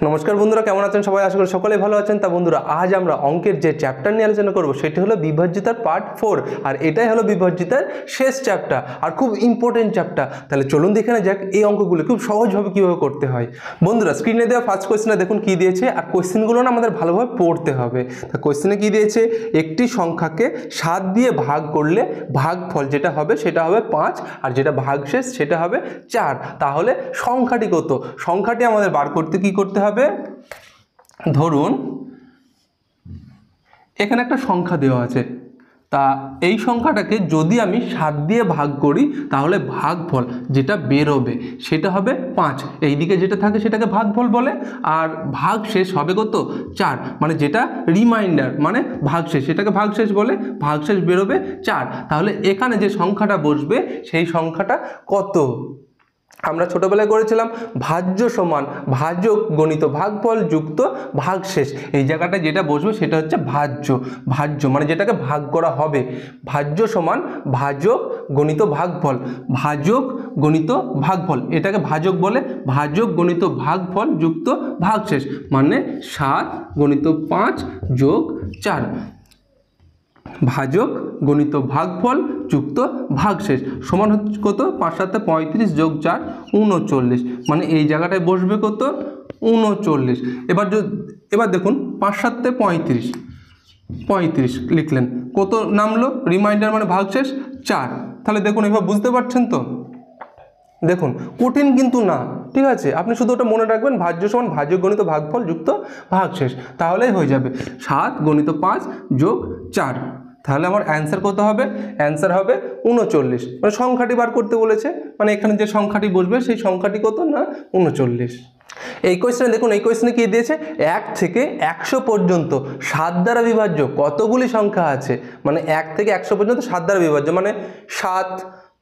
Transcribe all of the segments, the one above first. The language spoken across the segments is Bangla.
নমস্কার বন্ধুরা, কেমন আছেন সবাই? আশা করি সকলেই ভালো আছেন। তা বন্ধুরা, আজ আমরা অঙ্কের যে চ্যাপ্টার নিয়ে আলোচনা করব সেটি হলো বিভাজ্যতার পার্ট 4, আর এটাই হলো বিভাজ্যতার শেষ চ্যাপ্টার আর খুব ইম্পর্টেন্ট চ্যাপ্টার। তাহলে চলুন দেখে না যাক এই অঙ্কগুলো খুব সহজভাবে কীভাবে করতে হয়। বন্ধুরা, স্ক্রিনে দেওয়া ফার্স্ট কোয়েশ্চেনে দেখুন কী দিয়েছে, আর কোয়েশ্চেনগুলো না আমাদের ভালোভাবে পড়তে হবে। তা কোয়েশ্চেনে কী দিয়েছে, একটি সংখ্যাকে 7 দিয়ে ভাগ করলে ভাগফল যেটা হবে সেটা হবে 5, আর যেটা ভাগশেষ সেটা হবে 4। তাহলে সংখ্যাটি কত? সংখ্যাটি আমাদের বার করতে কি করতে হবে? ধরুন এখানে একটা সংখ্যা দেওয়া আছে, তা এই সংখ্যাটাকে যদি আমি 7 দিয়ে ভাগ করি তাহলে ভাগফল যেটা বেরোবে সেটা হবে 5। এইদিকে যেটা থাকে সেটাকে ভাগফল বলে, আর ভাগশেষ হবে কত? 4। মানে যেটা রিমাইন্ডার মানে ভাগশেষ সেটাকে ভাগশেষ বলে, ভাগশেষ বেরোবে 4। তাহলে এখানে যে সংখ্যাটা বসবে সেই সংখ্যাটা কত? আমরা ছোটবেলায় করেছিলাম ভাজ্য সমান ভাজক গণিত ভাগফল যুক্ত ভাগশেষ। এই জায়গাটা যেটা বসবে সেটা হচ্ছে ভাজ্য। ভাজ্য মানে যেটাকে ভাগ করা হবে, ভাজ্য সমান ভাজক গণিত ভাগফল, ভাজক গণিত ভাগফল এটাকে ভাজক বলে, ভাজক গণিত ভাগফল যুক্ত ভাগশেষ মানে 7 গণিত 5 যোগ 4, ভাজক গণিত ভাগফল যুক্ত ভাগশেষ সমান হচ্ছে কত? 5 7 35 যোগ 4 39। মানে এই জায়গাটায় বসবে কত? 39। এবার দেখুন 5 7 35 লিখলেন, কত নামলো? রিমাইন্ডার মানে ভাগশেষ 4। তাহলে দেখুন এবার বুঝতে পারছেন তো? দেখুন কঠিন কিন্তু না, ঠিক আছে? আপনি শুধু ওটা মনে রাখবেন, ভাজ্য সমান ভাজক গণিত ভাগফল যুক্ত ভাগশেষ, তাহলেই হয়ে যাবে 7 গণিত 5 যোগ 4। তাহলে আমার অ্যান্সার কত হবে? অ্যান্সার হবে 39। মানে সংখ্যাটি বার করতে বলেছে, মানে এখানে যে সংখ্যাটি বসবে সেই সংখ্যাটি কত না 39। এই কোয়েশ্চেনে দেখুন, এই কোয়েশ্চেনে কি দিয়েছে, 1 থেকে 100 পর্যন্ত 7 দ্বারা বিভাজ্য কতগুলি সংখ্যা আছে? মানে 1 থেকে 100 পর্যন্ত 7 দ্বারা বিভাজ্য মানে 7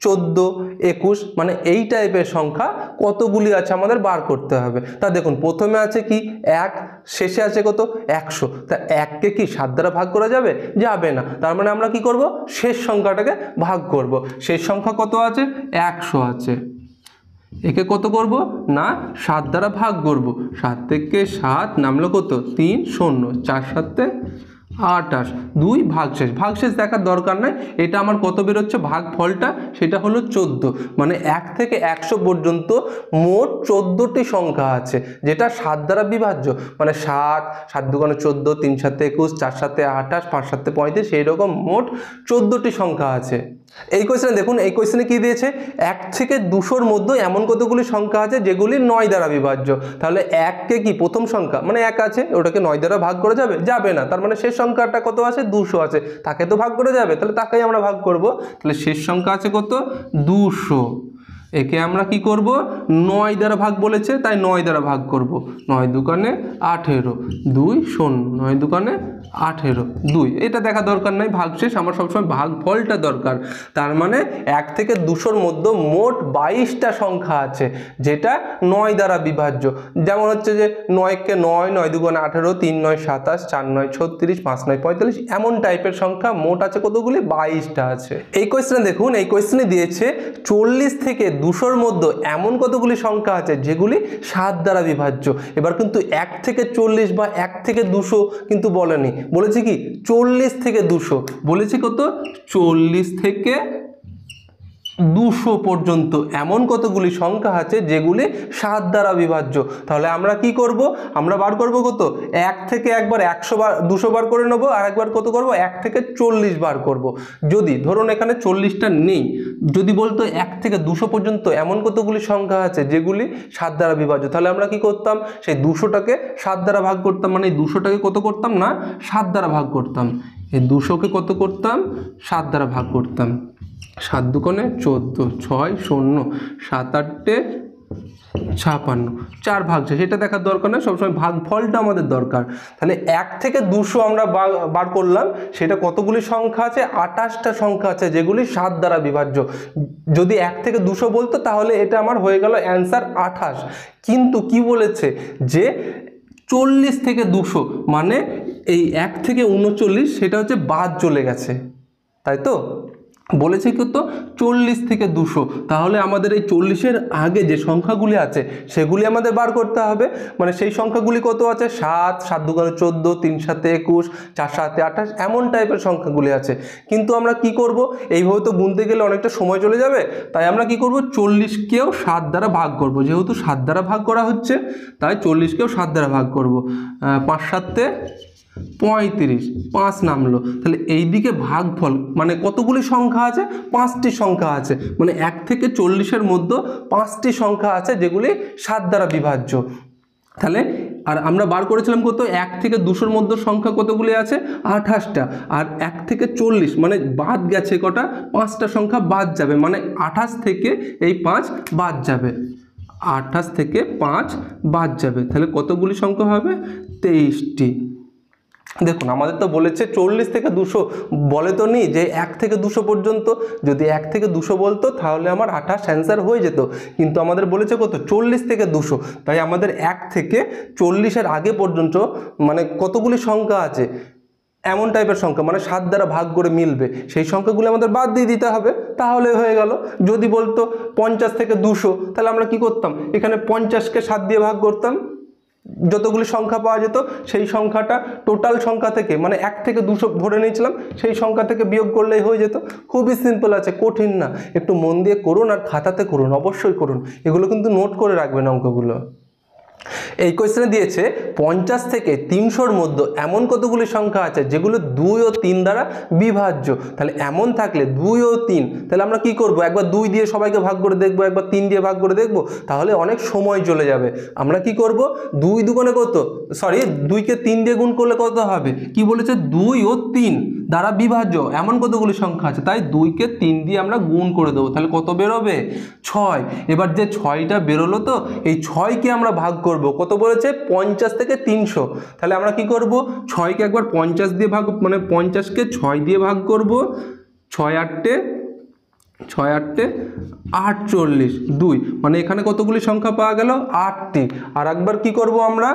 14 21, মানে এই টাইপের সংখ্যা কতগুলি আছে আমাদের বার করতে হবে। তা দেখুন প্রথমে আছে কি 1, শেষে আছে কত? 100। তা 1কে কি 7 দ্বারা ভাগ করা যাবে? যাবে না। তার মানে আমরা কি করব? শেষ সংখ্যাটাকে ভাগ করব। শেষ সংখ্যা কত আছে? 100 আছে। একে কত করব না 7 দ্বারা ভাগ করব। 7 থেকে 7 নামলো কত? 3 0, 4 7 28, 2 ভাগশেষ। ভাগশেষ দেখার দরকার নাই, এটা আমার কত বেরোচ্ছে ভাগফলটা, সেটা হলো 14। মানে 1 থেকে 100 পর্যন্ত মোট 14টি সংখ্যা আছে যেটা 7 দ্বারা বিভাজ্য। মানে 7 7 দুগুণে 14, 3 7 21, 4 7 28, 5 7 35, এইরকম মোট 14টি সংখ্যা আছে। এই কোয়েশ্চেনে দেখুন, এই কোয়েশ্চেনে কি দিয়েছে, 1 থেকে 200-র মধ্যে এমন কতগুলি সংখ্যা আছে যেগুলি 9 দ্বারা বিভাজ্য। তাহলে 1কে কি প্রথম সংখ্যা মানে 1 আছে, ওটাকে 9 দ্বারা ভাগ করা যাবে? যাবে না। তার মানে শেষ সংখ্যাটা কত আছে? 200 আছে, তাকে তো ভাগ করা যাবে, তাহলে তাকেই আমরা ভাগ করব। তাহলে শেষ সংখ্যা আছে কত? 200। একে আমরা কি করব? 9 দ্বারা ভাগ বলেছে তাই 9 দ্বারা ভাগ করব। 9 দুগুণে 18, 2 0, 9 দুগুণে 18, 2। এটা দেখা দরকার নাই, ভাগশেষ আমার সবসময় ভাগফলটা দরকার। তার মানে 1 থেকে 200-র মধ্যে মোট 22টা সংখ্যা আছে যেটা 9 দ্বারা বিভাজ্য। যেমন হচ্ছে যে 9কে 9, 9 দুগুণে 18, 3 9 27, 4 9 36, 5 9 45, এমন টাইপের সংখ্যা মোট আছে কতগুলি? 22টা আছে। এই কোয়েশ্চেনে দেখুন, এই কোয়েশ্চেনে দিয়েছে 40 থেকে 200-র মধ্যে এমন কতগুলি সংখ্যা আছে যেগুলি 7 দ্বারা বিভাজ্য। এবার কিন্তু 1 থেকে 40 বা 1 থেকে 200 কিন্তু বলেনি, বলেছে কি 40 থেকে 200। বলেছে কত? 40 থেকে 200 পর্যন্ত এমন কতগুলি সংখ্যা আছে যেগুলি 7 দ্বারা বিভাজ্য। তাহলে আমরা কি করব? আমরা বার করব কত? 1 থেকে একবার 100 বার 200 বার করে নেব, আর একবার কত করব? 1 থেকে 40 বার করব। যদি ধরুন এখানে 40টা নেই, যদি বলতো 1 থেকে 200 পর্যন্ত এমন কতগুলি সংখ্যা আছে যেগুলি 7 দ্বারা বিভাজ্য, তাহলে আমরা কি করতাম? সেই 200টাকে 7 দ্বারা ভাগ করতাম। মানে এই 200টাকে কত করতাম না 7 দ্বারা ভাগ করতাম। এই 200কে কত করতাম? 7 দ্বারা ভাগ করতাম। 7 দুগুণে 14, 6 0, 7 8 56, 4 ভাগশেষ। এটা দেখার দরকার না, সবসময় ভাগফলটা আমাদের দরকার। তাহলে 1 থেকে 200 আমরা বার করলাম, সেটা কতগুলি সংখ্যা আছে? 28টা সংখ্যা আছে যেগুলি 7 দ্বারা বিভাজ্য। যদি 1 থেকে 200 বলতো তাহলে এটা আমার হয়ে গেল অ্যান্সার 28। কিন্তু কি বলেছে যে 40 থেকে 200, মানে এই 1 থেকে 39 সেটা হচ্ছে বাদ চলে গেছে, তাই তো? বলেছে কত 40 থেকে 200, তাহলে আমাদের এই 40-এর আগে যে সংখ্যাগুলি আছে সেগুলি আমাদের বার করতে হবে। মানে সেই সংখ্যাগুলি কত আছে, 7, 7 2 14, 3 7 21, 4 7 28, এমন টাইপের সংখ্যাগুলি আছে। কিন্তু আমরা কি করব, এইভাবে তো গুনতে গেলে অনেকটা সময় চলে যাবে, তাই আমরা কি করব 40-কেও 7 দ্বারা ভাগ করব। যেহেতু 7 দ্বারা ভাগ করা হচ্ছে তাই 40-কেও 7 দ্বারা ভাগ করব। 5 7 35, 5 নামলো। তাহলে এই দিকে ভাগফল মানে কতগুলি সংখ্যা আছে, 5টি সংখ্যা আছে। মানে 1 থেকে 40-এর মধ্যে 5টি সংখ্যা আছে যেগুলি 7 দ্বারা বিভাজ্য। তাহলে আর আমরা বার করেছিলাম কত, 1 থেকে 200-এর মধ্যে সংখ্যা কতগুলি আছে, 28টা। আর 1 থেকে 40 মানে বাদ গেছে কটা, 5টা সংখ্যা বাদ যাবে, মানে 28 থেকে এই 5 বাদ যাবে, 28 থেকে 5 বাদ যাবে। তাহলে কতগুলি সংখ্যা হবে, 23টি। দেখুন আমাদের তো বলেছে 40 থেকে 200, বলে তো নি যে 1 থেকে 200 পর্যন্ত। যদি 1 থেকে 200 বলতো তাহলে আমার 28 অ্যান্সার হয়ে যেত, কিন্তু আমাদের বলেছে কত 40 থেকে 200, তাই আমাদের 1 থেকে 40-এর আগে পর্যন্ত মানে কতগুলি সংখ্যা আছে এমন টাইপের সংখ্যা মানে 7 দ্বারা ভাগ করে মিলবে, সেই সংখ্যাগুলো আমাদের বাদ দিয়ে দিতে হবে, তাহলে হয়ে গেল। যদি বলতো 50 থেকে 200, তাহলে আমরা কি করতাম, এখানে 50-কে 7 দিয়ে ভাগ করতাম, যতগুলি সংখ্যা পাওয়া যেত সেই সংখ্যাটা টোটাল সংখ্যা থেকে মানে 1 থেকে 200 ধরে নিয়েছিলাম, সেই সংখ্যা থেকে বিয়োগ করলেই হয়ে যেত। খুবই সিম্পল আছে, কঠিন না। একটু মন দিয়ে করুন আর খাতাতে করুন, অবশ্যই করুন, এগুলো কিন্তু নোট করে রাখবেন অঙ্কগুলো। এই কোয়েশ্চেনে দিয়েছে 50 থেকে 300-এর মধ্যে এমন কতগুলি সংখ্যা আছে যেগুলো 2 ও 3 দ্বারা বিভাজ্য। তাহলে এমন থাকলে 2 ও 3, তাহলে আমরা কি করব, একবার 2 দিয়ে সবাইকে ভাগ করে দেখব, একবার 3 দিয়ে ভাগ করে দেখব, তাহলে অনেক সময় চলে যাবে। আমরা কি করব, 2 দুগুণে কত, সরি 2-কে 3 দিয়ে গুণ করলে কত হবে, কি বলেছে 2 ও 3 দ্বারা বিভাজ্য এমন কতগুলি সংখ্যা আছে, তাই 2-কে 3 দিয়ে আমরা গুণ করে দেবো, তাহলে কত বেরোবে, 6। এবার যে 6টা বেরোলো তো এই 6-কে আমরা ভাগ করব, কত বলেছে 50 থেকে 300, তাহলে আমরা কি করব 6-কে একবার 50 দিয়ে ভাগ মানে 50-কে 6 দিয়ে ভাগ করব, 6 8 48, 2 মানে এখানে কতগুলি সংখ্যা পাওয়া গেল 8টি। আর একবার কি করব আমরা,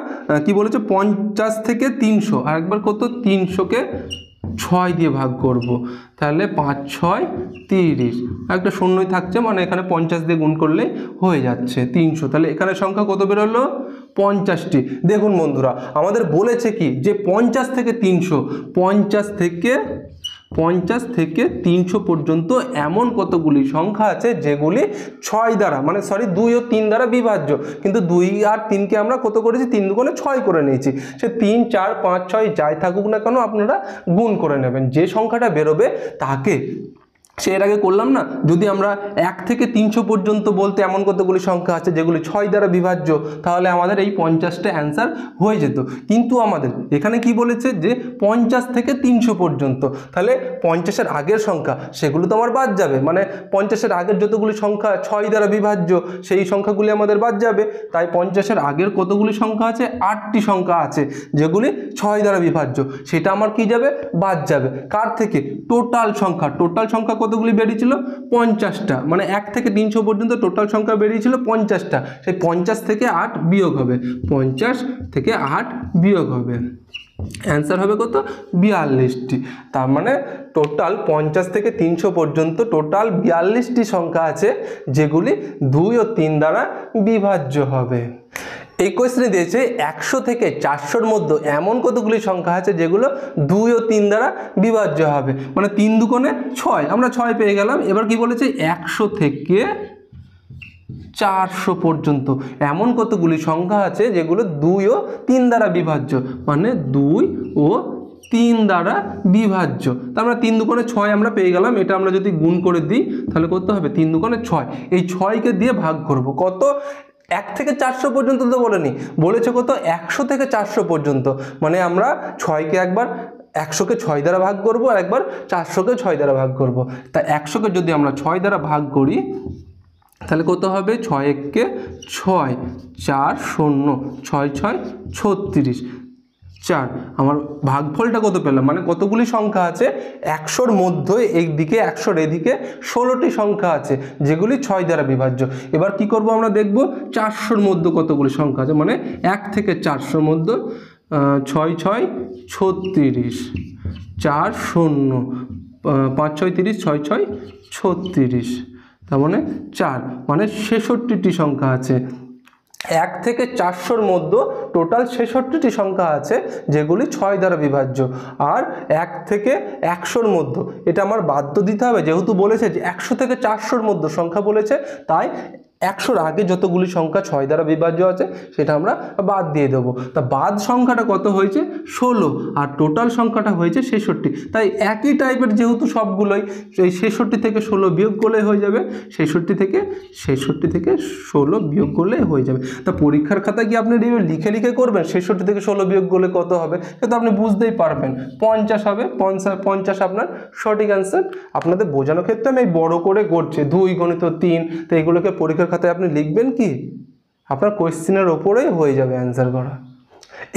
কি বলেছে 50 থেকে 300, আর একবার কত 300-কে 6 দিয়ে ভাগ করব, তাহলে 5 6 30, একটা শূন্যই থাকছে মানে এখানে 50 দিয়ে গুণ করলে হয়ে যাচ্ছে 300। তাহলে এখানে সংখ্যা কত বেরোলো 50টি। দেখুন বন্ধুরা আমাদের বলেছে কি যে 50 থেকে 300, 50 থেকে 300 পর্যন্ত এমন কতগুলি সংখ্যা আছে যেগুলি 6 দ্বারা মানে সরি 2 ও 3 দ্বারা বিভাজ্য, কিন্তু 2 আর 3-কে আমরা কত করেছি 3 দুগুণে 6 করে নিয়েছি। সে 3 4 5 6 যাই থাকুক না কেন আপনারা গুণ করে নেবেন, যে সংখ্যাটা বেরোবে তাকে। সে এর আগে করলাম না, যদি আমরা 1 থেকে 300 পর্যন্ত বলতে এমন কতগুলি সংখ্যা আছে যেগুলি 6 দ্বারা বিভাজ্য, তাহলে আমাদের এই 50টা অ্যান্সার হয়ে যেত। কিন্তু আমাদের এখানে কি বলেছে যে 50 থেকে 300 পর্যন্ত, তাহলে 50-এর আগের সংখ্যা সেগুলো তো আমার বাদ যাবে, মানে 50-এর আগের যতগুলি সংখ্যা 6 দ্বারা বিভাজ্য সেই সংখ্যাগুলি আমাদের বাদ যাবে। তাই 50-এর আগের কতগুলি সংখ্যা আছে, 8টি সংখ্যা আছে যেগুলি 6 দ্বারা বিভাজ্য, সেটা আমার কি যাবে, বাদ যাবে। কার থেকে, টোটাল সংখ্যা কতগুলি বেরিয়েছিল 50টা, মানে 1 থেকে 300 পর্যন্ত টোটাল সংখ্যা বেরিয়েছিল 50টা, সেই 50 থেকে 8 বিয়োগ হবে, 50 থেকে 8 বিয়োগ হবে, অ্যান্সার হবে কত 42টি। তার মানে টোটাল 50 থেকে 300 পর্যন্ত টোটাল 42টি সংখ্যা আছে যেগুলি 2 ও 3 দ্বারা বিভাজ্য হবে। এই কোয়েশ্চেনে দিয়েছে 100 থেকে 400-এর মধ্যে এমন কতগুলি সংখ্যা আছে যেগুলো 2 ও 3 দ্বারা বিভাজ্য হবে, মানে 3 দুগুণে 6, আমরা 6 পেয়ে গেলাম। এবার কি বলেছে 100 থেকে 400 পর্যন্ত এমন কতগুলি সংখ্যা আছে যেগুলো 2 ও 3 দ্বারা বিভাজ্য, মানে 2 ও 3 দ্বারা বিভাজ্য। তার মানে 3 দুগুণে 6 আমরা পেয়ে গেলাম, এটা আমরা যদি গুণ করে দিই তাহলে কত হবে 3 দুগুণে 6, এই 6-কে দিয়ে ভাগ করব কত 1 থেকে 400 পর্যন্ত তো বলেনি, বলেছে কত 100 থেকে 400 পর্যন্ত, মানে আমরা 6-কে একবার 100-কে 6 দ্বারা ভাগ করব আর একবার 400-কে 6 দ্বারা ভাগ করব। তা 100-কে যদি আমরা 6 দ্বারা ভাগ করি তাহলে কত হবে 6 1-কে 6, 4 0, 6 6 36, 4। আমার ভাগফলটা কত পেলাম, মানে কতগুলি সংখ্যা আছে 100-এর মধ্যে একদিকে 100-এর এদিকে 16টি সংখ্যা আছে যেগুলি 6 দ্বারা বিভাজ্য। এবার কি করব আমরা দেখব 400-এর মধ্যে কতগুলি সংখ্যা আছে, মানে 1 থেকে 400-এর মধ্যে 6 6 36, 4 0, 5 6 30, 6 6 36, তার মানে 4, মানে 66টি সংখ্যা আছে। 1 থেকে 400-র মধ্যে টোটাল 66টি সংখ্যা আছে যেগুলি 6 দ্বারা বিভাজ্য। আর 1 থেকে 100-র মধ্যে এটা আমার বাধ্য দিতে হবে, যেহেতু বলেছে যে 100 থেকে 400-র মধ্যে সংখ্যা বলেছে, তাই 100-র আগে যতগুলি সংখ্যা 6 দ্বারা বিভাজ্য আছে সেটা আমরা বাদ দিয়ে দেবো। তা বাদ সংখ্যাটা কত হয়েছে? 16, আর টোটাল সংখ্যাটা হয়েছে 66। তাই একই টাইপের যেহেতু সবগুলোই, এই 66 থেকে 16 বিয়োগ করলে হয়ে যাবে, 66 থেকে 16 বিয়োগ করলে হয়ে যাবে। তা পরীক্ষার খাতায় কি আপনি লিখে লিখে করবেন 66 থেকে 16 বিয়োগ করলে কত হবে? কিন্তু আপনি বুঝতেই পারবেন 50 হবে। 50 আপনার সঠিক অ্যান্সার। আপনাদের বোঝানোর ক্ষেত্রে আমি বড় করে করছি, 2 × 3, তো এগুলোকে পরীক্ষার খাতায় আপনি লিখবেন কি? আপনার কোয়েশ্চেনের ওপরেই হয়ে যাবে অ্যান্সার করা।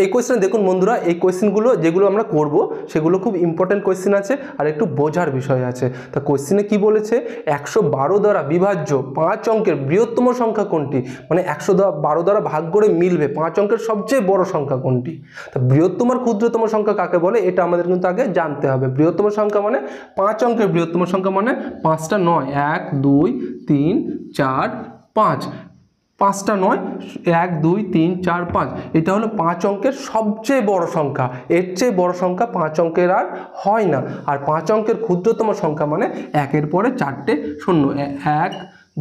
এই কোয়েশ্চেন দেখুন বন্ধুরা, এই কোয়েশ্চেনগুলো যেগুলো আমরা করব সেগুলো খুব ইম্পর্টেন্ট কোয়েশ্চেন আছে আর একটু বোঝার বিষয় আছে। তা কোয়েশ্চেনে কি বলেছে? 112 দ্বারা বিভাজ্য 5 অঙ্কের বৃহত্তম সংখ্যা কোনটি? মানে 112 দ্বারা ভাগ করে মিলবে 5 অঙ্কের সবচেয়ে বড় সংখ্যা কোনটি? তা বৃহত্তম আর ক্ষুদ্রতম সংখ্যা কাকে বলে এটা আমাদের কিন্তু আগে জানতে হবে। বৃহত্তম সংখ্যা মানে 5 অঙ্কের বৃহত্তম সংখ্যা মানে 5টা নয়, 1 2 3 4 5, 5টা নয়, 1 2 3 4 5, এটা হলো 5 অঙ্কের সবচেয়ে বড় সংখ্যা। এর চেয়ে বড় সংখ্যা 5 অঙ্কের আর হয় না। আর 5 অঙ্কের ক্ষুদ্রতম সংখ্যা মানে 1-এর পরে 4টে শূন্য, 1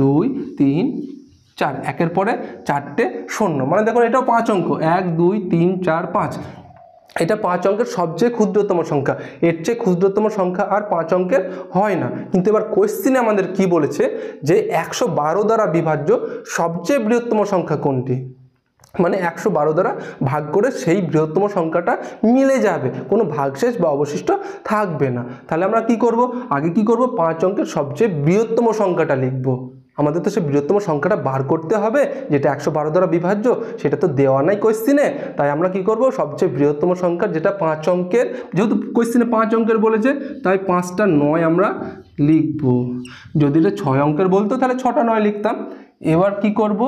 2 3 4, 1-এর পরে 4টে শূন্য, মানে দেখুন এটাও 5 অঙ্ক, 1 2 3 4 5, এটা 5 অঙ্কের সবচেয়ে ক্ষুদ্রতম সংখ্যা। এর চেয়ে ক্ষুদ্রতম সংখ্যা আর 5 অঙ্কের হয় না। কিন্তু এবার কোয়েশ্চেনে আমাদের কি বলেছে যে 112 দ্বারা বিভাজ্য সবচেয়ে বৃহত্তম সংখ্যা কোনটি? মানে 112 দ্বারা ভাগ করে সেই বৃহত্তম সংখ্যাটা মিলে যাবে, কোনো ভাগশেষ বা অবশিষ্ট থাকবে না। তাহলে আমরা কি করব? আগে কি করব? 5 অঙ্কের সবচেয়ে বৃহত্তম সংখ্যাটা লিখব। আমাদের তো সেই বৃহত্তম সংখ্যাটা বার করতে হবে, যেটা 112 দ্বারা বিভাজ্য, সেটা তো দেওয়া নাই কোয়েশ্চেনে। তাই আমরা কি করব? সবচেয়ে বৃহত্তম সংখ্যা যেটা 5 অঙ্কের, যেহেতু কোয়েশ্চেনে 5 অঙ্কের বলেছে তাই 5টা 9 আমরা লিখব। যদি এটা 6 অঙ্কের বলতো তাহলে 6টা 9 লিখতাম। এবার কি করব?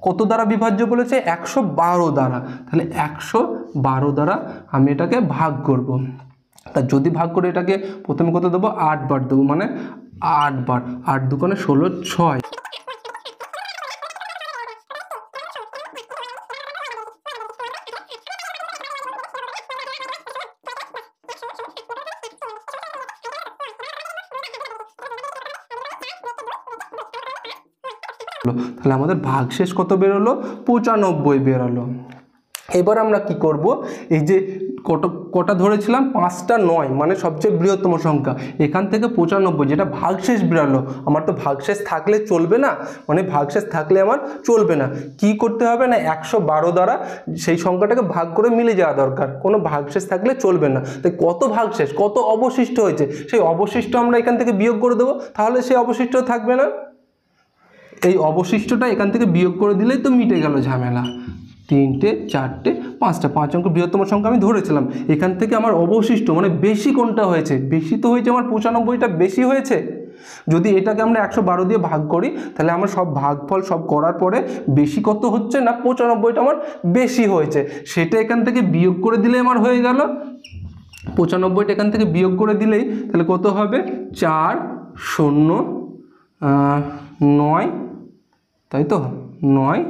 কত দ্বারা বিভাজ্য বলেছে? 112 দ্বারা। তাহলে 112 দ্বারা আমি এটাকে ভাগ করব। তা যদি ভাগ করে এটাকে প্রথমে কত দেবো? 8 বার দেবো, মানে 8 বার, 8 দুগুণে 16 6। তাহলে আমাদের ভাগশেষ কত বেরোলো? 95 বেরোলো। এবার আমরা কি করব? এই যে কটা ধরেছিলাম? 5টা 9, মানে সবচেয়ে বৃহত্তম সংখ্যা। এখান থেকে 95 যেটা ভাগশেষ বেরোলো, আমার তো ভাগশেষ থাকলে চলবে না, মানে ভাগশেষ থাকলে আমার চলবে না। কি করতে হবে না? 112 দ্বারা সেই সংখ্যাটাকে ভাগ করে মিলে যাওয়া দরকার, কোনো ভাগশেষ থাকলে চলবে না। তাই কত ভাগশেষ, কত অবশিষ্ট হয়েছে, সেই অবশিষ্ট আমরা এখান থেকে বিয়োগ করে দেবো, তাহলে সেই অবশিষ্ট থাকবে না। এই অবশিষ্টটা এখান থেকে বিয়োগ করে দিলেই তো মিটে গেল ঝামেলা। 3টে 4টে 5টা, 5 অঙ্ক বৃহত্তম সংখ্যা আমি ধরেছিলাম। এখান থেকে আমার অবশিষ্ট মানে বেশি কোনটা হয়েছে? বেশি তো হয়েছে আমার 95টা বেশি হয়েছে। যদি এটাকে আমরা 112 দিয়ে ভাগ করি তাহলে আমার সব ভাগফল সব করার পরে বেশি কত হচ্ছে না? 95টা আমার বেশি হয়েছে। সেটা এখান থেকে বিয়োগ করে দিলে আমার হয়ে গেল 95টা। এখান থেকে বিয়োগ করে দিলেই তাহলে কত হবে? 4 0 9, তাই তো 9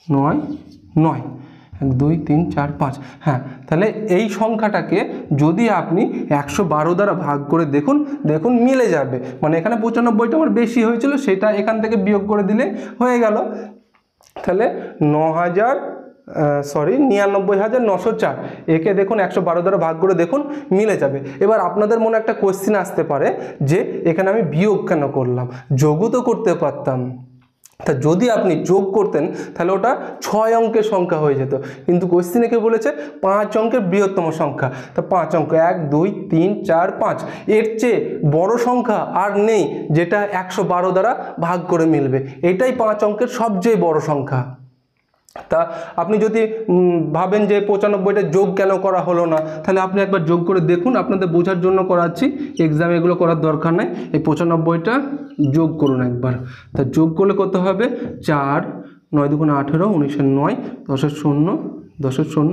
9 9, 1 2 3 4 5। হ্যাঁ, তাহলে এই সংখ্যাটাকে যদি আপনি 112 দ্বারা ভাগ করে দেখুন, দেখুন মিলে যাবে। মানে এখানে 95টা আমার বেশি হয়েছিল, সেটা এখান থেকে বিয়োগ করে দিলে হয়ে গেল। তাহলে 99,904, একে দেখুন 112 দ্বারা ভাগ করে দেখুন মিলে যাবে। এবার আপনাদের মনে একটা কোয়েশ্চেন আসতে পারে যে এখানে আমি বিয়োগ কেন করলাম? যোগও তো করতে পারতাম। তা যদি আপনি যোগ করতেন তাহলে ওটা 6 অঙ্কের সংখ্যা হয়ে যেত, কিন্তু কোয়েশ্চেনে কে বলেছে 5 অঙ্কের বৃহত্তম সংখ্যা। তা 5 অঙ্ক 1 2 3 4 5, এর চেয়ে বড় সংখ্যা আর নেই যেটা 112 দ্বারা ভাগ করে মিলবে। এটাই 5 অঙ্কের সবচেয়ে বড় সংখ্যা। তা আপনি যদি ভাবেন যে 95টা যোগ কেন করা হলো না, তাহলে আপনি একবার যোগ করে দেখুন, আপনাদের বোঝার জন্য করাচ্ছি, এক্সামে এগুলো করার দরকার নেই। এই 95টা যোগ করুন একবার। তা যোগ করলে কত হবে? 4 9 2 18 19 9 10 0 10 শূন্য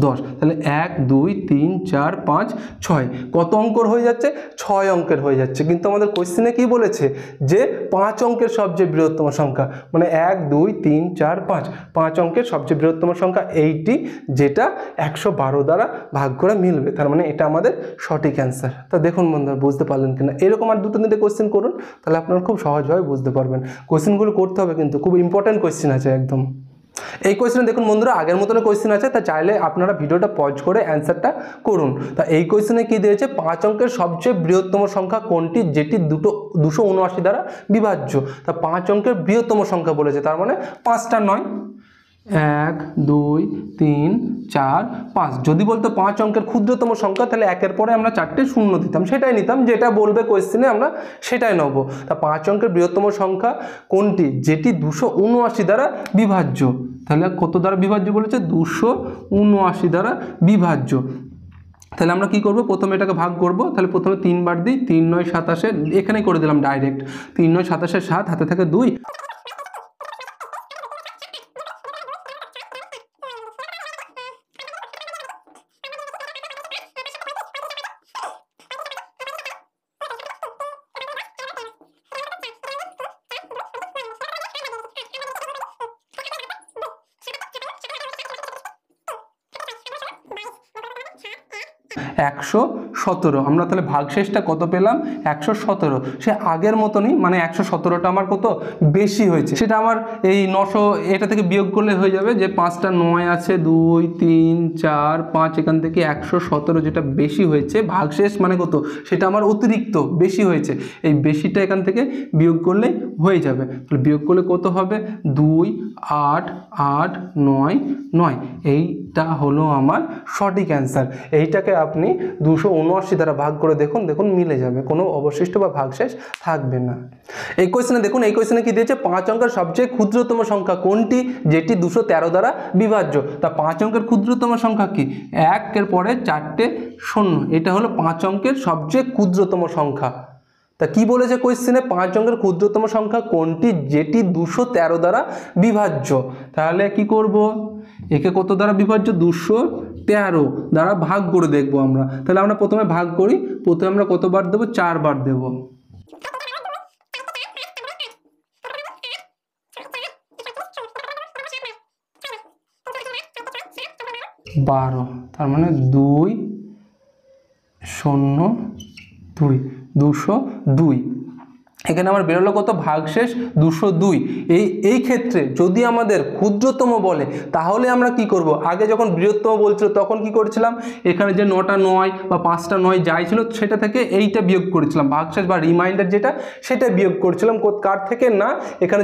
10, তাহলে 1 2 3 4 5 6 কত অঙ্কের হয়ে যাচ্ছে? 6 অঙ্কের হয়ে যাচ্ছে। কিন্তু আমাদের কোশ্চেনে কি বলেছে যে 5 অঙ্কের সবচেয়ে বৃহত্তম সংখ্যা, মানে 1 2 3 4 5, 5 অঙ্কের সবচেয়ে বৃহত্তম সংখ্যা এইটি, যেটা 112 দ্বারা ভাগ করে মিলবে। তার মানে এটা আমাদের সঠিক অ্যান্সার। তা দেখুন বন্ধুরা, বুঝতে পারলেন কিনা? এরকম আর দুটো তিনটে কোশ্চেন করুন, তাহলে আপনারা খুব সহজভাবে বুঝতে পারবেন। কোশ্চেনগুলো করতে হবে, কিন্তু খুব ইম্পর্টেন্ট কোশ্চেন আছে একদম। এই কোয়েশ্চেনে দেখুন বন্ধুরা, আগের মতন কোয়েশ্চেন আছে, তা চাইলে আপনারা ভিডিওটা পজ করে অ্যান্সারটা করুন। তা এই কোয়েশ্চেনে কি দিয়েছে? 5 অঙ্কের সবচেয়ে বৃহত্তম সংখ্যা কোনটি যেটি 279 দ্বারা বিভাজ্য। তা 5 অঙ্কের বৃহত্তম সংখ্যা বলেছে, তার মানে 5টা নয়। 1 2 3 4 5। যদি বলতো 5 অঙ্কের ক্ষুদ্রতম সংখ্যা, তাহলে একের পরে আমরা 4টে শূন্য দিতাম, সেটাই নিতাম, যেটা বলবে কোয়েশ্চেনে আমরা সেটাই নেব। তা 5 অঙ্কের বৃহত্তম সংখ্যা কোনটি যেটি 279 দ্বারা বিভাজ্য। তাহলে কত দ্বারা বিভাজ্য বলেছে? 279 দ্বারা বিভাজ্য। তাহলে আমরা কি করব? প্রথমে এটাকে ভাগ করব। তাহলে প্রথমে 3 বার দিই, 3 9 27, এখানেই করে দিলাম ডাইরেক্ট। 3 9 27, 7 হাতে থাকে 2, 117। আমরা তাহলে ভাগশেষটা কত পেলাম? 117। সে আগের মতনই, মানে 117টা আমার কত বেশি হয়েছে, সেটা আমার এই 900 এটা থেকে বিয়োগ করলে হয়ে যাবে যে 5টা 9 আছে, 2 3 4 5, এখান থেকে 117 যেটা বেশি হয়েছে ভাগশেষ মানে কত, সেটা আমার অতিরিক্ত বেশি হয়েছে। এই বেশিটা এখান থেকে বিয়োগ করলেই হয়ে যাবে। তাহলে বিয়োগ করলে কত হবে? 2 8 8 9 9। এইটা হলো আমার সঠিক অ্যান্সার। এইটাকে আপনি 279 দ্বারা ভাগ করে দেখুন, দেখুন মিলে যাবে, কোনো অবশিষ্ট বা ভাগশেষ থাকবে না। এই কোয়েশ্চেনে দেখুন, এই কোয়েশ্চেনে কি দিয়েছে? 5 অঙ্কের সবচেয়ে ক্ষুদ্রতম সংখ্যা কোনটি যেটি 213 দ্বারা বিভাজ্য। তা 5 অঙ্কের ক্ষুদ্রতম সংখ্যা কি? 1 এর পরে 4টে শূন্য, এটা হলো 5 অঙ্কের সবচেয়ে ক্ষুদ্রতম সংখ্যা। তা কি বলেছে কোয়েশ্চেনে? 5 অঙ্কের ক্ষুদ্রতম সংখ্যা কোনটি যেটি 213 দ্বারা বিভাজ্য। তাহলে কি করব? একে কত দ্বারা বিভাজ্য? 213 দ্বারা ভাগ করে দেখব আমরা। তাহলে আমরা প্রথমে ভাগ করি। প্রথমে আমরা কতবার দেব? 4 বার দেব। 12, তার মানে 2 0 2, 202। এখানে আমার বেরোলো কত? ভাগশেষ 202। এই ক্ষেত্রে যদি আমাদের ক্ষুদ্রতম বলে, তাহলে আমরা কি করব? আগে যখন বৃহত্তম বলছিল তখন কি করেছিলাম? এখানে যে 9টা 9 বা 5টা 9 যাই ছিল, সেটা থেকে এইটা বিয়োগ করেছিলাম, ভাগশেষ বা রিমাইন্ডার যেটা, সেটা বিয়োগ করেছিলাম। কার থেকে? না, এখানে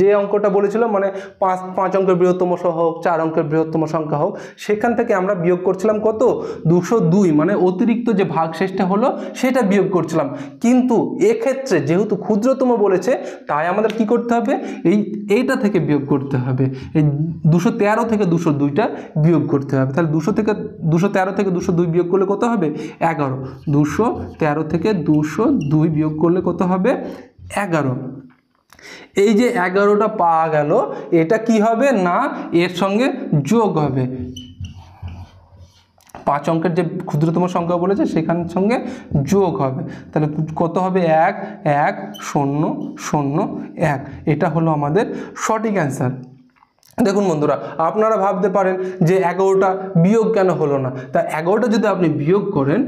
যে অঙ্কটা বলেছিলাম, মানে 5 অঙ্কের বৃহত্তম হোক, 4 অঙ্কের বৃহত্তম সংখ্যা হোক, সেখান থেকে আমরা বিয়োগ করছিলাম কত? 202, মানে অতিরিক্ত যে ভাগশেষটা হলো সেটা বিয়োগ করছিলাম। কিন্তু এক্ষেত্রে যেহেতু ক্ষুদ্রতম বলেছে, তাই আমাদের কি করতে হবে? এইটা থেকে বিয়োগ করতে হবে। এই 213 থেকে 202টা বিয়োগ করতে হবে। তাহলে 213 থেকে 202 বিয়োগ করলে কত হবে? 11। 213 থেকে 202 বিয়োগ করলে কত হবে? 11। এই যে 11টা পাওয়া গেল, এটা কি হবে? না, এর সঙ্গে যোগ হবে। 5 অঙ্কের যে ক্ষুদ্রতম সংখ্যা বলেছে সেখানের সঙ্গে যোগ হবে। তাহলে কত হবে? 1 1 0 0 1। এটা হলো আমাদের সঠিক অ্যান্সার। দেখুন বন্ধুরা, আপনারা ভাবতে পারেন যে 11টা বিয়োগ কেন হলো না। তা 11টা যদি আপনি বিয়োগ করেন,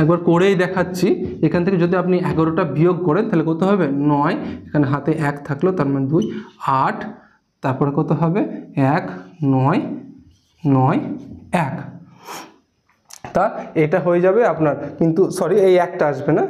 একবার করেই দেখাচ্ছি। এখান থেকে যদি আপনি 11টা বিয়োগ করেন, তাহলে কত হবে? 9, এখানে হাতে 1 থাকলো, তার মানে 2 8, তারপরে কত হবে? 1 9 9 1। তা এটা হয়ে যাবে আপনার, কিন্তু সরি, এই একটা আসবে না।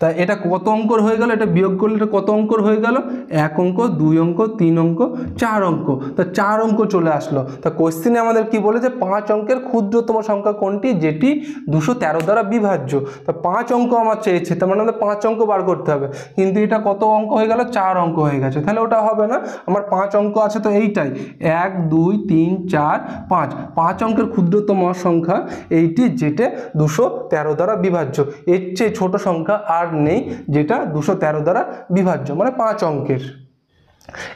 তা এটা কত অঙ্কর হয়ে গেল? এটা বিয়োগ করলে এটা কত অঙ্কর হয়ে গেল? 1 অঙ্ক, 2 অঙ্ক, 3 অঙ্ক, 4 অঙ্ক। তা 4 অঙ্ক চলে আসলো। তা কোশ্চেনে আমাদের কি বলেছে? 5 অঙ্কের ক্ষুদ্রতম সংখ্যা কোনটি যেটি 213 দ্বারা বিভাজ্য। তা 5 অঙ্ক আমার চেয়েছে, তার মানে আমাদের 5 অঙ্ক বার করতে হবে। কিন্তু এটা কত অঙ্ক হয়ে গেল? 4 অঙ্ক হয়ে গেছে। তাহলে ওটা হবে না, আমার 5 অঙ্ক আছে, তো এইটাই 1 2 3 4 5। 5 অঙ্কের ক্ষুদ্রতম সংখ্যা এইটি যেটা 213 দ্বারা বিভাজ্য। এর চেয়ে ছোট সংখ্যা আর নেই যেটা 213 দ্বারা বিভাজ্য, মানে 5 অঙ্কের।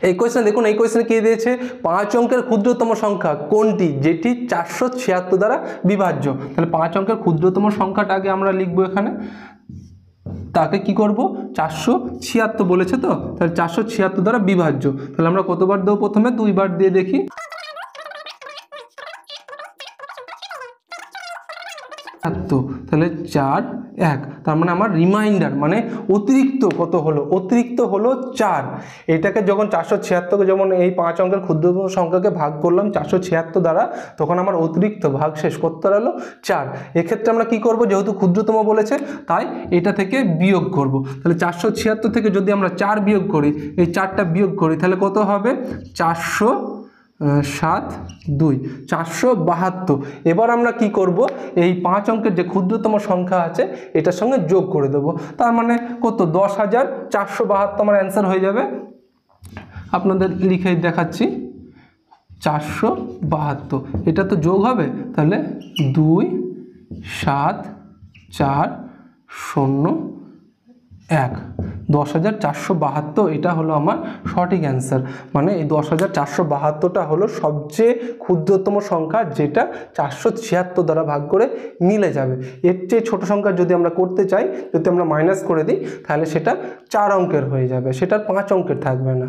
এই কোয়েশ্চেন দেখুন, এই কোয়েশ্চেনে কি দিয়েছে 5 অঙ্কের ক্ষুদ্রতম সংখ্যা কোনটি যেটি 476 দ্বারা বিভাজ্য। তাহলে 5 অঙ্কের ক্ষুদ্রতম সংখ্যাটা আগে আমরা লিখবো এখানে, তাকে কি করব 476 বলেছে, তো তাহলে 476 দ্বারা বিভাজ্য। তাহলে আমরা কতবার দেবো, প্রথমে 2 বার দিয়ে দেখি। তাহলে 4 1, তার মানে আমার রিমাইন্ডার মানে অতিরিক্ত কত হলো, অতিরিক্ত হলো 4। এটাকে যখন 476কে যেমন এই 5 অঙ্কের ক্ষুদ্রতম সংখ্যাকে ভাগ করলাম 476 দ্বারা, তখন আমার অতিরিক্ত ভাগশেষ কত দাঁড়ালো 4। এক্ষেত্রে আমরা কি করব, যেহেতু ক্ষুদ্রতম বলেছে তাই এটা থেকে বিয়োগ করব। তাহলে 476 থেকে যদি আমরা 4 বিয়োগ করি, এই 4টা বিয়োগ করি, তাহলে কত হবে 472, 472। এবার আমরা কি করব, এই 5 অঙ্কের যে ক্ষুদ্রতম সংখ্যা আছে এটার সঙ্গে যোগ করে দেব। তার মানে কত 10,472 আমার অ্যান্সার হয়ে যাবে। আপনাদের লিখে দেখাচ্ছি 472, এটা তো যোগ হবে, তাহলে 2 7 4 0 1, 10,472 এটা হলো আমার সঠিক অ্যান্সার। মানে এই 10,472টা হলো সবচেয়ে ক্ষুদ্রতম সংখ্যা যেটা 476 দ্বারা ভাগ করে মিলে যাবে। এর চেয়ে ছোটো সংখ্যা যদি আমরা করতে চাই, যদি আমরা মাইনাস করে দিই, তাহলে সেটা 4 অঙ্কের হয়ে যাবে, সেটা 5 অঙ্কের থাকবে না।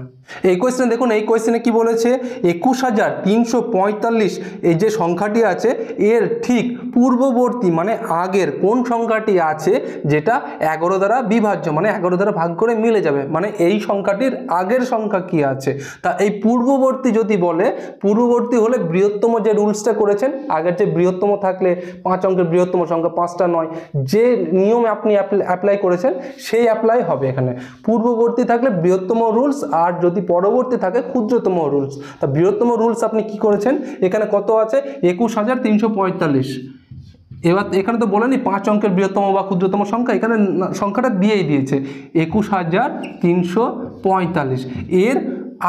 এই কোয়েশ্চেনে দেখুন, এই কোয়েশ্চেনে কি বলেছে 21,345 এই যে সংখ্যাটি আছে এর ঠিক পূর্ববর্তী মানে আগের কোন সংখ্যাটি আছে যেটা 11 দ্বারা বিভাজ্য, মানে 11 দ্বারা ভাগ করে মিলে যাবে, মানে এই সংখ্যাটির আগের সংখ্যা কি আছে। তা এই পূর্ববর্তী যদি বলে, পূর্ববর্তী হলে বৃহত্তম যে রুলসটা করেছেন, আগের যে বৃহত্তম থাকলে 5 অঙ্কের বৃহত্তম সংখ্যা 5টা নয়, যে নিয়ম আপনি অ্যাপ্লাই করেছেন সেই অ্যাপ্লাই হবে এখানে। পূর্ববর্তী থাকলে বৃহত্তম রুলস, আর যদি পরবর্তী থাকে ক্ষুদ্রতম রুলস। তা বৃহত্তম রুলস আপনি কি করেছেন, এখানে কত আছে 21,345। এবার এখানে তো বলেনি 5 অঙ্কের বৃহত্তম বা ক্ষুদ্রতম সংখ্যা, এখানে সংখ্যাটা দিয়েই দিয়েছে 21,345। এর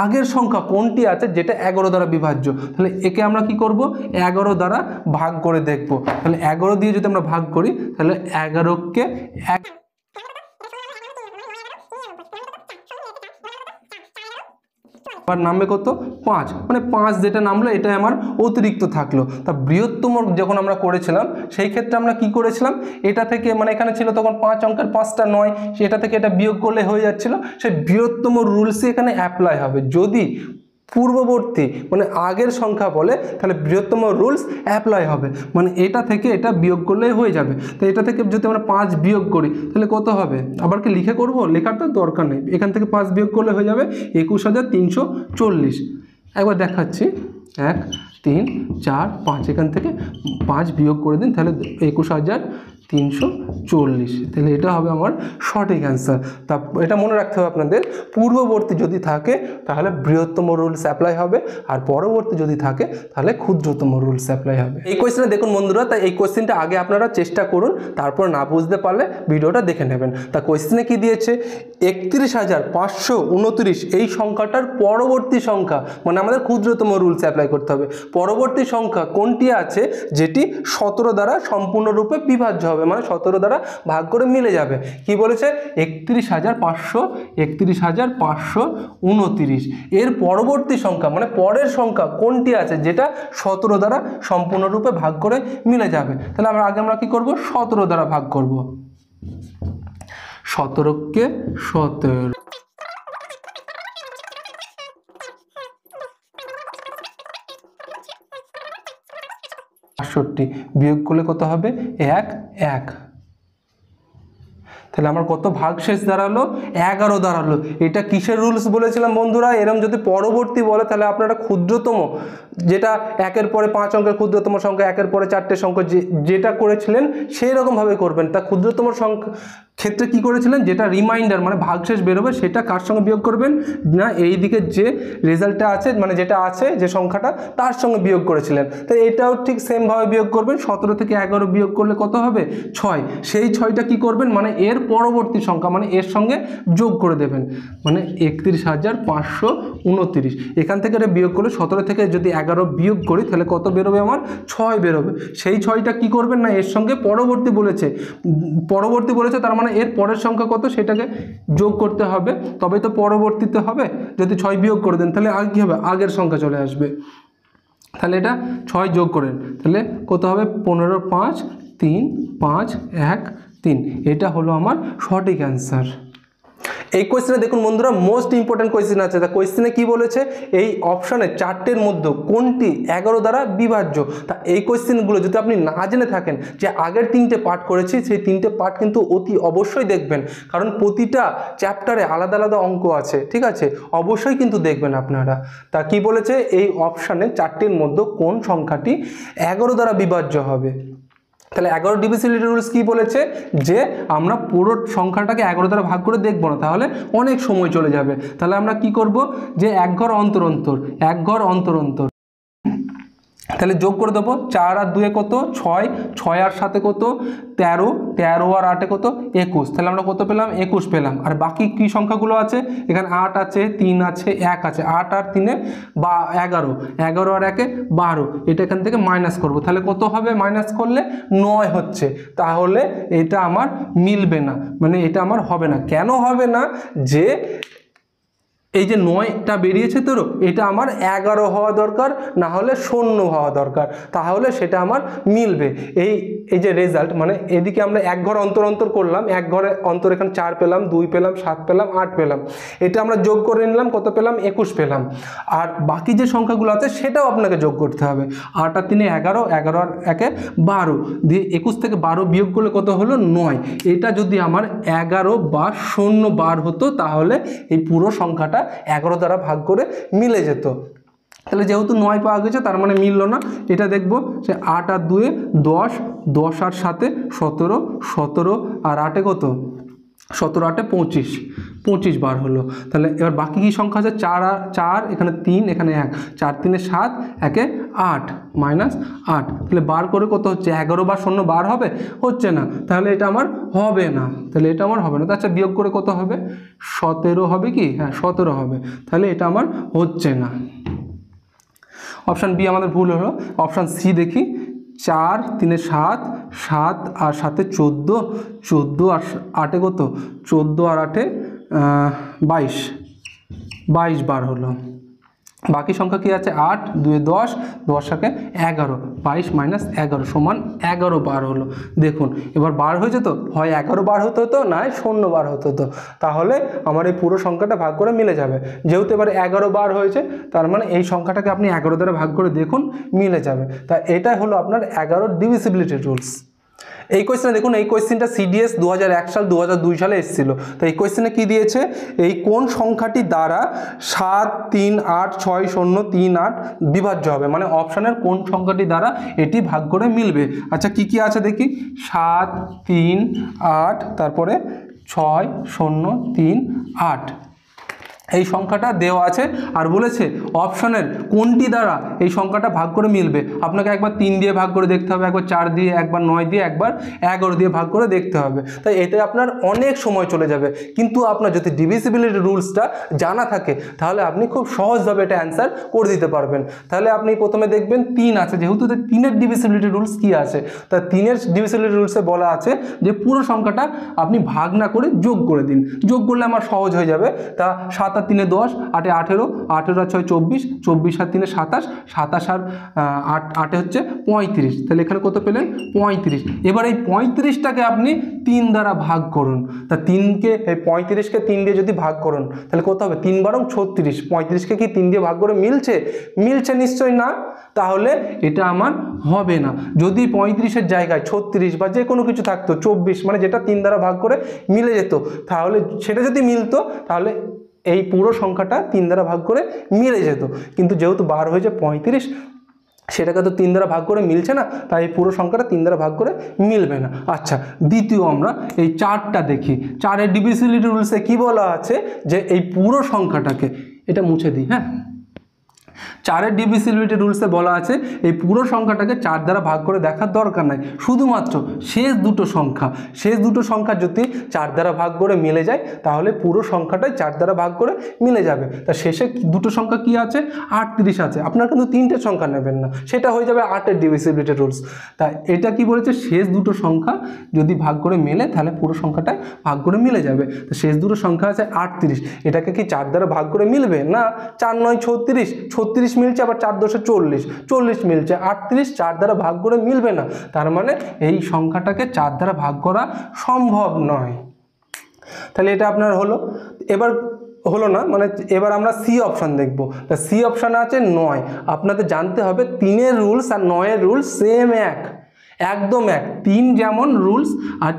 আগের সংখ্যা কোনটি আছে যেটা 11 দ্বারা বিভাজ্য, তাহলে একে আমরা কি করব 11 দ্বারা ভাগ করে দেখব। তাহলে 11 দিয়ে যদি আমরা ভাগ করি, তাহলে 11কে 1 নামবে কত 5, মানে 5 যেটা নামলো এটাই আমার অতিরিক্ত থাকলো। তা বৃহত্তম যখন আমরা করেছিলাম সেই ক্ষেত্রে আমরা কি করেছিলাম, এটা থেকে মানে এখানে ছিল তখন 5 অঙ্কের 5টা নয়, সেটা থেকে এটা বিয়োগ করলে হয়ে যাচ্ছিল, সেই বৃহত্তম রুলসই এখানে অ্যাপ্লাই হবে। যদি পূর্ববর্তী মানে আগের সংখ্যা বলে তাহলে বৃহত্তম রুলস অ্যাপ্লাই হবে, মানে এটা থেকে এটা বিয়োগ করলেই হয়ে যাবে। তো এটা থেকে যদি আমরা 5 বিয়োগ করি তাহলে কত হবে, আবার কি লিখে করব, লেখার তো দরকার নেই, এখান থেকে 5 বিয়োগ করলে হয়ে যাবে 21,340। একবার দেখাচ্ছি 1 3 4 5, এখান থেকে 5 বিয়োগ করে দিন, তাহলে 21,340। তাহলে এটা হবে আমার সঠিক অ্যান্সার। তা এটা মনে রাখতে হবে আপনাদের, পূর্ববর্তী যদি থাকে তাহলে বৃহত্তম রুলস অ্যাপ্লাই হবে, আর পরবর্তী যদি থাকে তাহলে ক্ষুদ্রতম রুলস অ্যাপ্লাই হবে। এই কোয়েশ্চেনে দেখুন বন্ধুরা, তাই এই কোয়েশ্চেনটা আগে আপনারা চেষ্টা করুন, তারপর না বুঝতে পারলে ভিডিওটা দেখে নেবেন। তা কোয়েশ্চেনে কি দিয়েছে 31,529 এই সংখ্যাটার পরবর্তী সংখ্যা, মানে আমাদের ক্ষুদ্রতম রুলস অ্যাপ্লাই করতে হবে। পরবর্তী সংখ্যা কোনটি আছে যেটি 17 দ্বারা সম্পূর্ণরূপে বিভাজ্য হবে, মানে 17 দ্বারা ভাগ করে মিলে যাবে। কি বলেছে 31,529 এর পরবর্তী সংখ্যা মানে পরের সংখ্যা কোনটি আছে যেটা 17 দ্বারা সম্পূর্ণরূপে ভাগ করে মিলে যাবে। তাহলে আমরা কি করব 17 দ্বারা ভাগ করব, 17কে 17 68 বিয়োগ করলে কত হবে 1 1। তাহলে আমার কত ভাগশেষ দাঁড়ালো 11 দাঁড়ালো। এটা কিসের রুলস বলেছিলাম বন্ধুরা, এরম যদি পরবর্তী বলে তাহলে আপনারা ক্ষুদ্রতম যেটা 1-এর পরে 5 অঙ্কের ক্ষুদ্রতম সংখ্যা, 1-এর পরে 4টে সংখ্যা যেটা করেছিলেন সেই রকমভাবে করবেন। তা ক্ষুদ্রতম সংখ্যা ক্ষেত্রে কি করেছিলেন, যেটা রিমাইন্ডার মানে ভাগশেষ বেরোবে সেটা কার সঙ্গে বিয়োগ করবেন না, এই দিকে যে রেজাল্টটা আছে মানে যেটা আছে যে সংখ্যাটা তার সঙ্গে বিয়োগ করেছিলেন। তো এটাও ঠিক সেমভাবে বিয়োগ করবেন, 17 থেকে 11 বিয়োগ করলে কত হবে 6। সেই 6টা কি করবেন মানে এর পরবর্তী সংখ্যা মানে এর সঙ্গে যোগ করে দেবেন, মানে 31,529। এখান থেকে এটা বিয়োগ করলে 17 থেকে যদি 11 বিয়োগ করি তাহলে কত বেরোবে? আমার 6 বেরোবে। সেই 6টা কি করবেন না এর সঙ্গে পরবর্তী বলেছে তার মানে এর পরের সংখ্যা কত সেটাকে যোগ করতে হবে, তবে তো পরবর্তীতে হবে। যদি 6 বিয়োগ করে দেন তাহলে আগে কী হবে? আগের সংখ্যা চলে আসবে। তাহলে এটা 6 যোগ করেন তাহলে কত হবে? 15, 5, 3, 5, 1, 3। এটা হলো আমার সঠিক অ্যান্সার। এই কোয়েশ্চেনে দেখুন বন্ধুরা, মোস্ট ইম্পর্টেন্ট কোয়েশ্চেন আছে। তা কোয়েশ্চেনে কি বলেছে? এই অপশানে 4টের মধ্যে কোনটি 11 দ্বারা বিভাজ্য। তা এই কোয়েশ্চেনগুলো যদি আপনি না জেনে থাকেন, যে আগের 3টে পার্ট করেছি সেই 3টে পার্ট কিন্তু অতি অবশ্যই দেখবেন, কারণ প্রতিটা চ্যাপ্টারে আলাদা আলাদা অঙ্ক আছে, ঠিক আছে? অবশ্যই কিন্তু দেখবেন আপনারা। তা কি বলেছে? এই অপশানে 4টির মধ্যে কোন সংখ্যাটি 11 দ্বারা বিভাজ্য হবে। তাহলে 11 ডিভিজিবিলিটি রুলস কি বলেছে? যে আমরা পুরো সংখ্যাটাকে 11 দ্বারা ভাগ করে দেখব না, তাহলে অনেক সময় চলে যাবে। তাহলে আমরা কি করব? যে এক ঘর অন্তর অন্তর তাহলে যোগ করে দেবো। 4 আর 2 কত? 6, 6 আর 7 কত? 13, 13 আর 8 কত? 21। তাহলে আমরা কত পেলাম? 21 পেলাম। আর বাকি কি সংখ্যাগুলো আছে? এখানে 8 আছে, 3 আছে, 1 আছে। 8 আর 3 বা 11, 11 আর 1 12। এটা এখান থেকে মাইনাস করব, তাহলে কত হবে? মাইনাস করলে 9 হচ্ছে। তাহলে এটা আমার মিলবে না, মানে এটা আমার হবে না। কেন হবে না? যে এই যে 9টা বেরিয়েছে তো, এটা আমার 11 হওয়া দরকার, না হলে 0 হওয়া দরকার, তাহলে সেটা আমার মিলবে। এই যে রেজাল্ট, মানে এদিকে আমরা এক ঘর অন্তর করলাম, এক ঘরে অন্তর এখানে 4 পেলাম, 2 পেলাম, 7 পেলাম, 8 পেলাম। এটা আমরা যোগ করে নিলাম, কত পেলাম? 21 পেলাম। আর বাকি যে সংখ্যাগুলো আছে সেটাও আপনাকে যোগ করতে হবে। 8 আর 3 11, 11 আর 1 12 দিয়ে 21 থেকে 12 বিয়োগ করলে কত হলো? 9। এটা যদি আমার 11 বা 0 বার হতো তাহলে এই পুরো সংখ্যাটা 11 দ্বারা ভাগ করে মিলে যেত। তাহলে যেহেতু 9 পাওয়া গেছে তার মানে মিলল না। এটা দেখব যে 8 আর 2 10, 10 আর 7 17, 17 আর 8 কত? 17, 8 25 বার হলো। তাহলে এবার বাকি কি সংখ্যা আছে? 4 এখানে 3 এখানে 1, 4 3 7 1 8 মাইনাস 8। তাহলে বার করে কত হচ্ছে? 11 বা 0 বার হবে? হচ্ছে না, তাহলে এটা আমার হবে না। আচ্ছা বিয়োগ করে কত হবে? 17 হবে কি? হ্যাঁ 17 হবে। তাহলে এটা আমার হচ্ছে না। অপশান বি আমাদের ভুল হলো। অপশান সি দেখি। 4 3 7, 7 আর 7 14, 14 আর 8 কত? 14 আর 8 22 বার হলো। বাকি সংখ্যা কি আছে? 8 2 10, 10 আর 11, 22 মাইনাস 11 সমান 11 বার হলো। দেখুন এবার বার হয়েছে তো, হয় 11 বার হতে হতো, না 0 বার হতে হতো, তাহলে আমার এই পুরো সংখ্যাটা ভাগ করে মিলে যাবে। যেহেতু এবার 11 বার হয়েছে তার মানে এই সংখ্যাটাকে আপনি 11 দ্বারা ভাগ করে দেখুন, মিলে যাবে। তা এটাই হলো আপনার 11 ডিভিজিবিলিটি রুলস। এই কোয়েশ্চেনে দেখুন, এই কোয়েশ্চেনটা সিডিএস 2001 সাল 2002 সালে এসেছিল। তো এই কোয়েশ্চেনে কি দিয়েছে? এই কোন সংখ্যাটি দ্বারা 7 3 8 6 0 3 8 বিভাজ্য হবে, মানে অপশানের কোন সংখ্যাটি দ্বারা এটি ভাগ করে মিলবে। আচ্ছা কি কি আছে দেখি। 7 3 8 তারপরে 6 0 3 8 এই সংখ্যাটা দেওয়া আছে, আর বলেছে অপশনের কোনটি দ্বারা এই সংখ্যাটা ভাগ করে মিলবে। আপনাকে একবার 3 দিয়ে ভাগ করে দেখতে হবে, একবার 4 দিয়ে, একবার 9 দিয়ে, একবার 11 দিয়ে ভাগ করে দেখতে হবে। তাই এতে আপনার অনেক সময় চলে যাবে, কিন্তু আপনার যদি ডিভিজিবিলিটি রুলসটা জানা থাকে তাহলে আপনি খুব সহজভাবে এটা অ্যান্সার করে দিতে পারবেন। তাহলে আপনি প্রথমে দেখবেন 3 আছে, যেহেতু 3-এর ডিভিজিবিলিটি রুলস কি আছে, তা 3-এর ডিভিজিবিলিটি রুলসে বলা আছে যে পুরো সংখ্যাটা আপনি ভাগ না করে যোগ করে দিন। যোগ করলে আমার সহজ হয়ে যাবে। তা 7 আর 3 10, 8 18, 18 আর 6 24, 24 আর 3 27, 27 আর 8 হচ্ছে 35। তাহলে এখানে কত পেলেন? 35। এবার এই 35টাকে আপনি 3 দ্বারা ভাগ করুন। তা 3কে এই 35কে 3 দিয়ে যদি ভাগ করুন তাহলে কত হবে? 3 বারং 36। 35কে কি 3 দিয়ে ভাগ করে মিলছে? নিশ্চয়ই না। তাহলে এটা আমার হবে না। যদি 35-এর জায়গায় 36 বা যে কোনো কিছু থাকতো 24, মানে যেটা 3 দ্বারা ভাগ করে মিলে যেত, তাহলে সেটা যদি মিলতো তাহলে এই পুরো সংখ্যাটা 3 দ্বারা ভাগ করে মিলে যেত। কিন্তু যেহেতু বার হয়েছে 35, সেটাকে তো 3 দ্বারা ভাগ করে মিলছে না, তাই এই পুরো সংখ্যাটা 3 দ্বারা ভাগ করে মিলবে না। আচ্ছা দ্বিতীয় আমরা এই 4টা দেখি। 4-এর ডিভিজিবিলিটি রুলসে কি বলা আছে? যে এই পুরো সংখ্যাটাকে, এটা মুছে দিই, হ্যাঁ, চারের ডিভিজিবিলিটি রুলসে বলা আছে এই পুরো সংখ্যাটাকে 4 দ্বারা ভাগ করে দেখার দরকার নাই, শুধুমাত্র শেষ দুটো সংখ্যা যদি 4 দ্বারা ভাগ করে মিলে যায় তাহলে পুরো সংখ্যাটাই 4 দ্বারা ভাগ করে মিলে যাবে। তা শেষে দুটো সংখ্যা কি আছে? 38 আছে। আপনারা কিন্তু 3টে সংখ্যা নেবেন না, সেটা হয়ে যাবে 8-এর ডিভিজিবিলিটি রুলস। তা এটা কি বলেছে? শেষ দুটো সংখ্যা যদি ভাগ করে মেলে তাহলে পুরো সংখ্যাটাই ভাগ করে মিলে যাবে। তো শেষ দুটো সংখ্যা আছে 38, এটাকে কি 4 দ্বারা ভাগ করে মিলবে? না, 4 9 36, 36 মিলছে, আবার 4 10 40, 40 মিলছে, 38 4 দ্বারা ভাগ করে মিলবে না। তার মানে এই সংখ্যাটাকে 4 দ্বারা ভাগ করা সম্ভব নয়। তাহলে এটা আপনার হলো। এবার হলো না, মানে এবার আমরা সি অপশান দেখব। তা সি অপশান আছে 9। আপনাদের জানতে হবে 3-এর রুলস আর 9-এর রুলস সেম একদম এক। 3 যেমন রুলস আর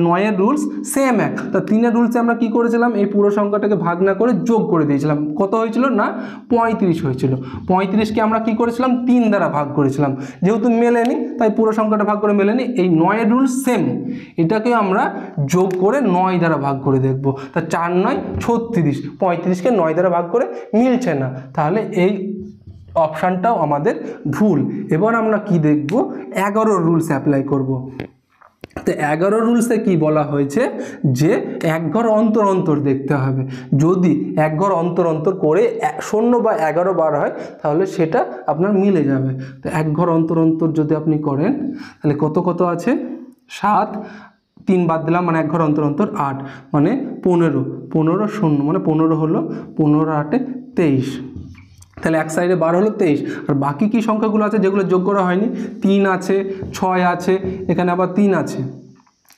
9-এর রুলস সেম এক। তা 3-এর রুলসে আমরা কি করেছিলাম? এই পুরো সংখ্যাটাকে ভাগ না করে যোগ করে দিয়েছিলাম। কত হয়েছিল? না 35 হয়েছিল। 35কে আমরা কি করেছিলাম? 3 দ্বারা ভাগ করেছিলাম। যেহেতু মেলেনি তাই পুরো সংখ্যাটা ভাগ করে মেলেনি। এই 9-এর রুলস সেম, এটাকে আমরা যোগ করে 9 দ্বারা ভাগ করে দেখব। তা 4 9 36, 35কে 9 দ্বারা ভাগ করে মিলছে না, তাহলে এই অপশানটাও আমাদের ভুল। এবার আমরা কি দেখব? 11 রুলস অ্যাপ্লাই করব। তো 11 রুলসে কি বলা হয়েছে? যে এক ঘর অন্তর অন্তর দেখতে হবে। যদি এক ঘর অন্তর অন্তর করে 0 বা 11 বার হয় তাহলে সেটা আপনার মিলে যাবে। তো এক ঘর অন্তর অন্তর যদি আপনি করেন তাহলে কত আছে? 7, 3 বাদ দিলাম মানে এক ঘর অন্তর অন্তর 8, মানে 15 0 মানে 15 হলো, 15 8 23। তাহলে এক সাইডে 12 হলো 23। আর বাকি কি সংখ্যাগুলো আছে যেগুলো যোগ করা হয়নি? 3 আছে, 6 আছে, এখানে আবার 3 আছে,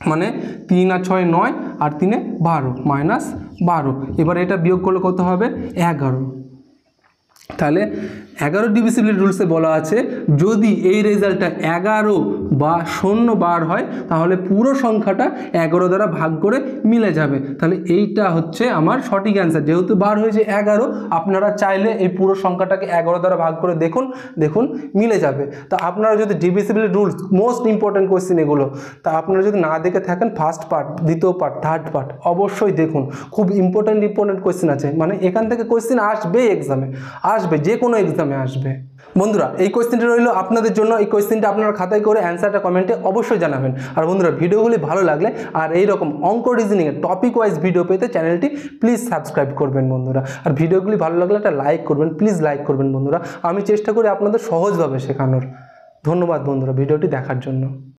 মানে 3 আর 6 9, আর 3 12 -12। এবার এটা বিয়োগ করলে কত হবে? 11। তাহলে 11 ডিভিজিবিলিটি রুলসে বলা আছে যদি এই রেজাল্টটা 11 বা 0 বার হয় তাহলে পুরো সংখ্যাটা 11 দ্বারা ভাগ করে মিলে যাবে। তাহলে এইটা হচ্ছে আমার সঠিক অ্যান্সার। যেহেতু বার হয়েছে 11, আপনারা চাইলে এই পুরো সংখ্যাটাকে 11 দ্বারা ভাগ করে দেখুন মিলে যাবে। তা আপনারা যদি divisibility rules, most important question এগুলো, তা আপনারা যদি না দেখে থাকেন ফার্স্ট পার্ট, দ্বিতীয় পার্ট, থার্ড পার্ট অবশ্যই দেখুন। খুব ইম্পর্টেন্ট কোয়েশ্চেন আছে, মানে এখান থেকে কোয়েশ্চেন আসবে, এক্সামে আসবে, যে কোনো এক্সামে আসবে। বন্ধুরা এই কোয়েশ্চেনটা রইলো আপনাদের জন্য। এই কোয়েশ্চেনটা আপনারা খাতায় করে অ্যান্সারটা কমেন্টে অবশ্যই জানাবেন। আর বন্ধুরা ভিডিওগুলি ভালো লাগলে আর এইরকম অঙ্ক রিজনিংয়ের টপিক ওয়াইজ ভিডিও পেতে চ্যানেলটি প্লিজ সাবস্ক্রাইব করবেন বন্ধুরা। আর ভিডিওগুলি ভালো লাগলে একটা লাইক করবেন, প্লিজ লাইক করবেন বন্ধুরা। আমি চেষ্টা করি আপনাদের সহজভাবে শেখানোর। ধন্যবাদ বন্ধুরা ভিডিওটি দেখার জন্য।